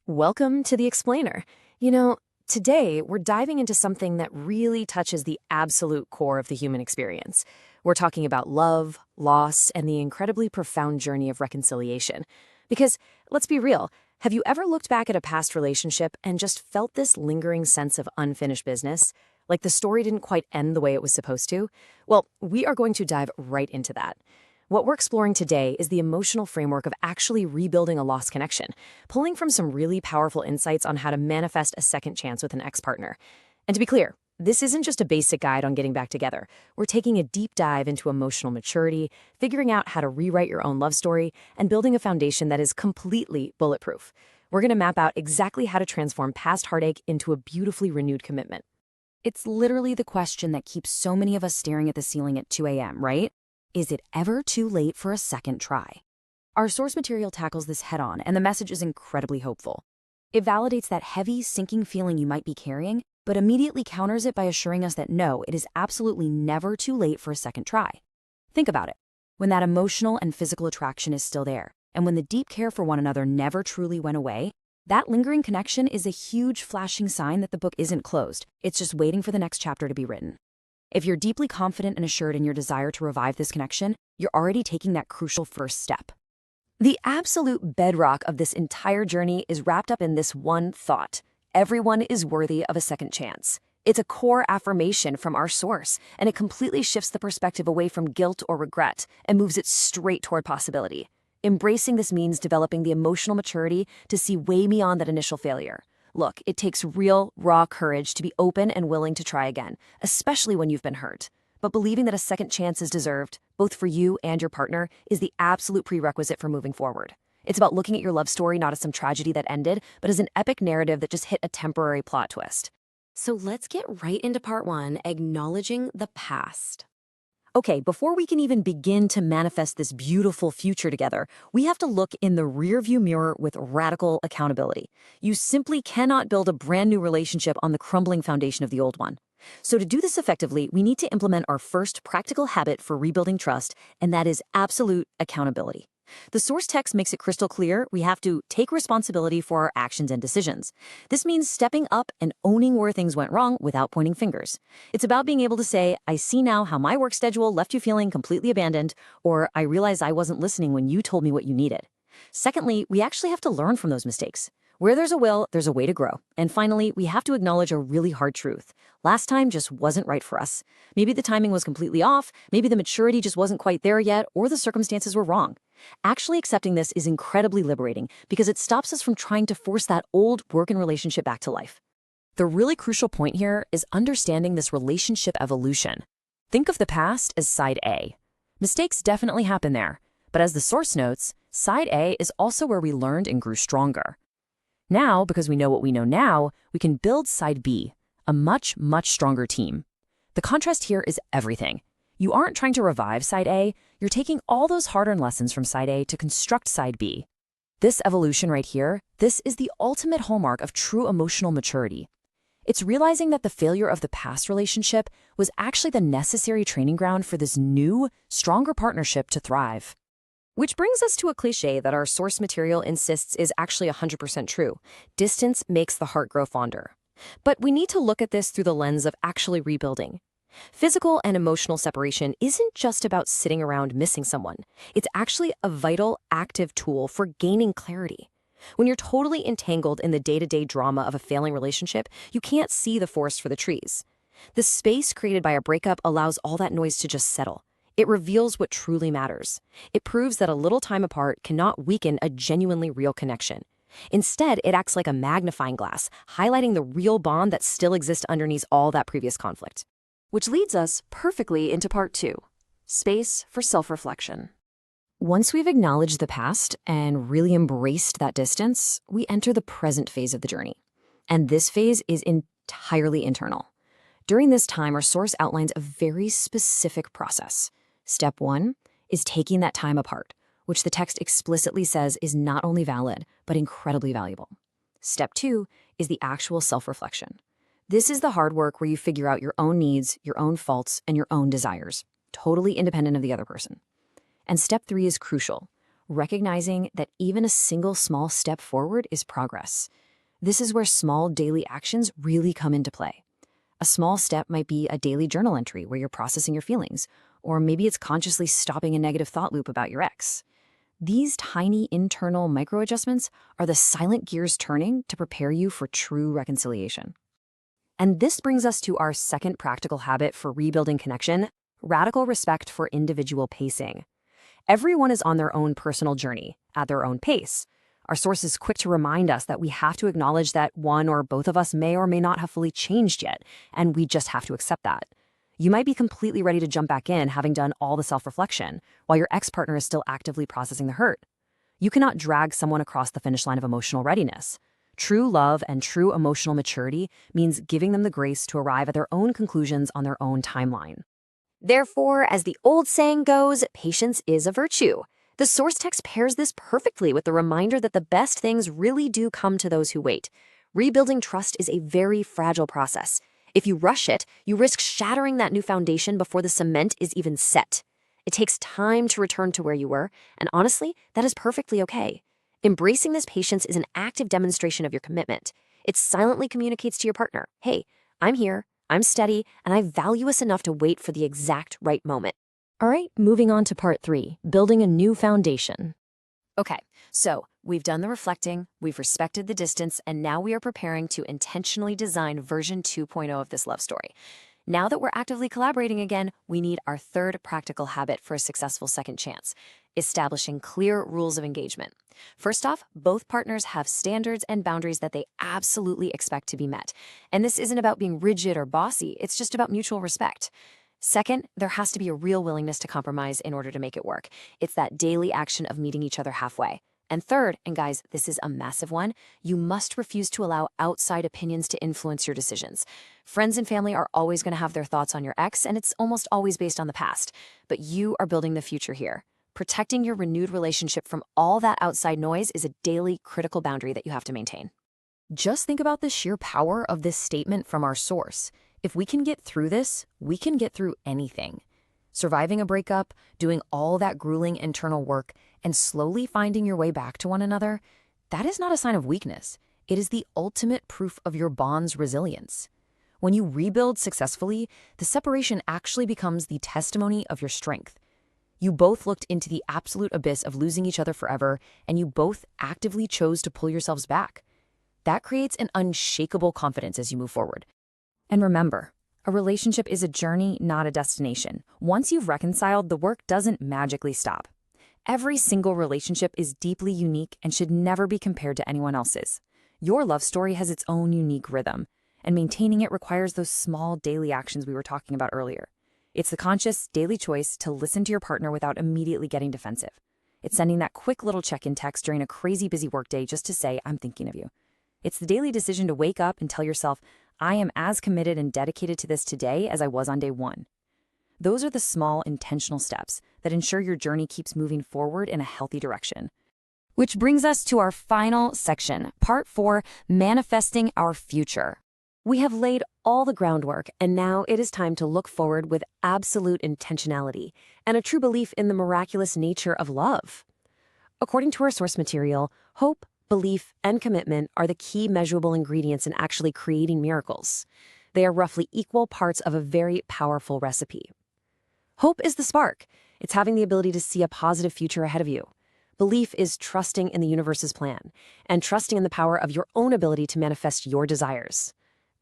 Welcome to the Explainer. You know, today we're diving into something that really touches the absolute core of the human experience. We're talking about love, loss, and the incredibly profound journey of reconciliation. Because, let's be real, have you ever looked back at a past relationship and just felt this lingering sense of unfinished business? Like the story didn't quite end the way it was supposed to? Well, we are going to dive right into that. What we're exploring today is the emotional framework of actually rebuilding a lost connection, pulling from some really powerful insights on how to manifest a second chance with an ex-partner. And to be clear, this isn't just a basic guide on getting back together. We're taking a deep dive into emotional maturity, figuring out how to rewrite your own love story, and building a foundation that is completely bulletproof. We're going to map out exactly how to transform past heartache into a beautifully renewed commitment. It's literally the question that keeps so many of us staring at the ceiling at 2 a.m., right? Is it ever too late for a second try? Our source material tackles this head-on, and the message is incredibly hopeful. It validates that heavy, sinking feeling you might be carrying, but immediately counters it by assuring us that no, it is absolutely never too late for a second try. Think about it. When that emotional and physical attraction is still there, and when the deep care for one another never truly went away, that lingering connection is a huge flashing sign that the book isn't closed. It's just waiting for the next chapter to be written. If you're deeply confident and assured in your desire to revive this connection, you're already taking that crucial first step. The absolute bedrock of this entire journey is wrapped up in this one thought: everyone is worthy of a second chance. It's a core affirmation from our source, and it completely shifts the perspective away from guilt or regret and moves it straight toward possibility. Embracing this means developing the emotional maturity to see way beyond that initial failure. Look, it takes real, raw courage to be open and willing to try again, especially when you've been hurt. But believing that a second chance is deserved, both for you and your partner, is the absolute prerequisite for moving forward. It's about looking at your love story not as some tragedy that ended, but as an epic narrative that just hit a temporary plot twist. So let's get right into part one, acknowledging the past. Okay, before we can even begin to manifest this beautiful future together, we have to look in the rearview mirror with radical accountability. You simply cannot build a brand new relationship on the crumbling foundation of the old one. So to do this effectively, we need to implement our first practical habit for rebuilding trust, and that is absolute accountability. The source text makes it crystal clear we have to take responsibility for our actions and decisions. This means stepping up and owning where things went wrong without pointing fingers. It's about being able to say, I see now how my work schedule left you feeling completely abandoned, or I realized I wasn't listening when you told me what you needed. Secondly, we actually have to learn from those mistakes. Where there's a will, there's a way to grow. And finally, we have to acknowledge a really hard truth. Last time just wasn't right for us. Maybe the timing was completely off, maybe the maturity just wasn't quite there yet, or the circumstances were wrong. Actually accepting this is incredibly liberating because it stops us from trying to force that old broken relationship back to life. The really crucial point here is understanding this relationship evolution. Think of the past as side A. Mistakes definitely happen there, but as the source notes, side A is also where we learned and grew stronger. Now, because we know what we know now, we can build side B, a much, much stronger team. The contrast here is everything. You aren't trying to revive side A, you're taking all those hard-earned lessons from side A to construct side B. This evolution right here, this is the ultimate hallmark of true emotional maturity. It's realizing that the failure of the past relationship was actually the necessary training ground for this new, stronger partnership to thrive. Which brings us to a cliche that our source material insists is actually 100% true. Distance makes the heart grow fonder. But we need to look at this through the lens of actually rebuilding. Physical and emotional separation isn't just about sitting around missing someone. It's actually a vital, active tool for gaining clarity. When you're totally entangled in the day-to-day drama of a failing relationship, you can't see the forest for the trees. The space created by a breakup allows all that noise to just settle. It reveals what truly matters. It proves that a little time apart cannot weaken a genuinely real connection. Instead, it acts like a magnifying glass, highlighting the real bond that still exists underneath all that previous conflict. Which leads us perfectly into part two, space for self-reflection. Once we've acknowledged the past and really embraced that distance, we enter the present phase of the journey. And this phase is entirely internal. During this time, our source outlines a very specific process. Step one is taking that time apart, which the text explicitly says is not only valid, but incredibly valuable. Step two is the actual self-reflection. This is the hard work where you figure out your own needs, your own faults, and your own desires, totally independent of the other person. And step three is crucial, recognizing that even a single small step forward is progress. This is where small daily actions really come into play. A small step might be a daily journal entry where you're processing your feelings, or maybe it's consciously stopping a negative thought loop about your ex. These tiny internal microadjustments are the silent gears turning to prepare you for true reconciliation. And this brings us to our second practical habit for rebuilding connection: radical respect for individual pacing. Everyone is on their own personal journey, at their own pace. Our source is quick to remind us that we have to acknowledge that one or both of us may or may not have fully changed yet, and we just have to accept that. You might be completely ready to jump back in, having done all the self-reflection, while your ex-partner is still actively processing the hurt. You cannot drag someone across the finish line of emotional readiness. True love and true emotional maturity means giving them the grace to arrive at their own conclusions on their own timeline. Therefore, as the old saying goes, patience is a virtue. The source text pairs this perfectly with the reminder that the best things really do come to those who wait. Rebuilding trust is a very fragile process. If you rush it, you risk shattering that new foundation before the cement is even set. It takes time to return to where you were, and honestly, that is perfectly okay. Embracing this patience is an active demonstration of your commitment. It silently communicates to your partner, hey, I'm here, I'm steady, and I value us enough to wait for the exact right moment. All right, moving on to part 3, building a new foundation. Okay, so we've done the reflecting, we've respected the distance, and now we are preparing to intentionally design version 2.0 of this love story. Now that we're actively collaborating again, we need our third practical habit for a successful second chance: establishing clear rules of engagement. First off, both partners have standards and boundaries that they absolutely expect to be met. And this isn't about being rigid or bossy, it's just about mutual respect. Second, there has to be a real willingness to compromise in order to make it work. It's that daily action of meeting each other halfway. And third, and guys, this is a massive one, you must refuse to allow outside opinions to influence your decisions. Friends and family are always going to have their thoughts on your ex, and it's almost always based on the past. But you are building the future here. Protecting your renewed relationship from all that outside noise is a daily, critical boundary that you have to maintain. Just think about the sheer power of this statement from our source. If we can get through this, we can get through anything. Surviving a breakup, doing all that grueling internal work, and slowly finding your way back to one another, that is not a sign of weakness. It is the ultimate proof of your bond's resilience. When you rebuild successfully, the separation actually becomes the testimony of your strength. You both looked into the absolute abyss of losing each other forever, and you both actively chose to pull yourselves back. That creates an unshakable confidence as you move forward. And remember, a relationship is a journey, not a destination. Once you've reconciled, the work doesn't magically stop. Every single relationship is deeply unique and should never be compared to anyone else's. Your love story has its own unique rhythm, and maintaining it requires those small daily actions we were talking about earlier. It's the conscious daily choice to listen to your partner without immediately getting defensive. It's sending that quick little check-in text during a crazy busy workday just to say, I'm thinking of you. It's the daily decision to wake up and tell yourself, I am as committed and dedicated to this today as I was on day one. Those are the small, intentional steps that ensure your journey keeps moving forward in a healthy direction. Which brings us to our final section, part 4, manifesting our future. We have laid all the groundwork, and now it is time to look forward with absolute intentionality and a true belief in the miraculous nature of love. According to our source material, hope, belief, and commitment are the key measurable ingredients in actually creating miracles. They are roughly equal parts of a very powerful recipe. Hope is the spark. It's having the ability to see a positive future ahead of you. Belief is trusting in the universe's plan, and trusting in the power of your own ability to manifest your desires.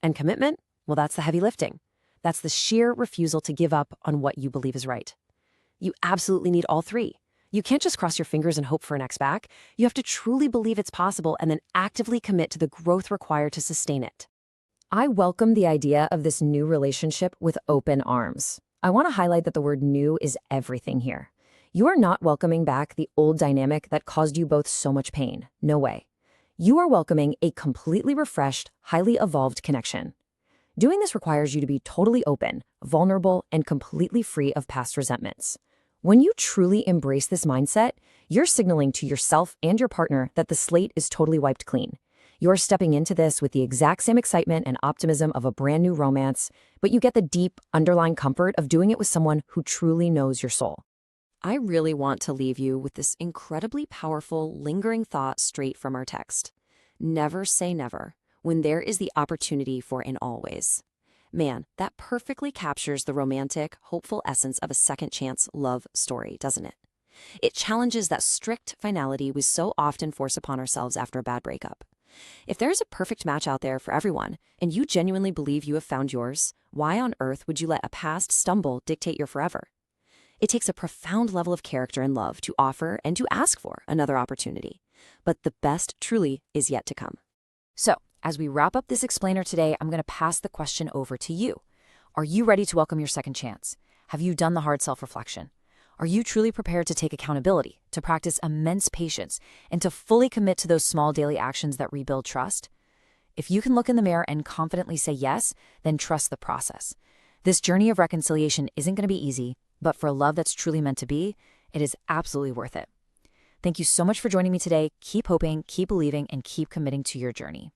And commitment? Well, that's the heavy lifting. That's the sheer refusal to give up on what you believe is right. You absolutely need all three. You can't just cross your fingers and hope for an ex back. You have to truly believe it's possible and then actively commit to the growth required to sustain it. I welcome the idea of this new relationship with open arms. I want to highlight that the word new is everything here. You are not welcoming back the old dynamic that caused you both so much pain. No way. You are welcoming a completely refreshed, highly evolved connection. Doing this requires you to be totally open, vulnerable, and completely free of past resentments. When you truly embrace this mindset, you're signaling to yourself and your partner that the slate is totally wiped clean. You're stepping into this with the exact same excitement and optimism of a brand new romance, but you get the deep, underlying comfort of doing it with someone who truly knows your soul. I really want to leave you with this incredibly powerful, lingering thought straight from our text. Never say never when there is the opportunity for an always. Man, that perfectly captures the romantic, hopeful essence of a second chance love story, doesn't it? It challenges that strict finality we so often force upon ourselves after a bad breakup. If there's a perfect match out there for everyone, and you genuinely believe you have found yours, why on earth would you let a past stumble dictate your forever? It takes a profound level of character and love to offer and to ask for another opportunity. But the best truly is yet to come. So, as we wrap up this explainer today, I'm going to pass the question over to you. Are you ready to welcome your second chance? Have you done the hard self-reflection? Are you truly prepared to take accountability, to practice immense patience, and to fully commit to those small daily actions that rebuild trust? If you can look in the mirror and confidently say yes, then trust the process. This journey of reconciliation isn't going to be easy, but for a love that's truly meant to be, it is absolutely worth it. Thank you so much for joining me today. Keep hoping, keep believing, and keep committing to your journey.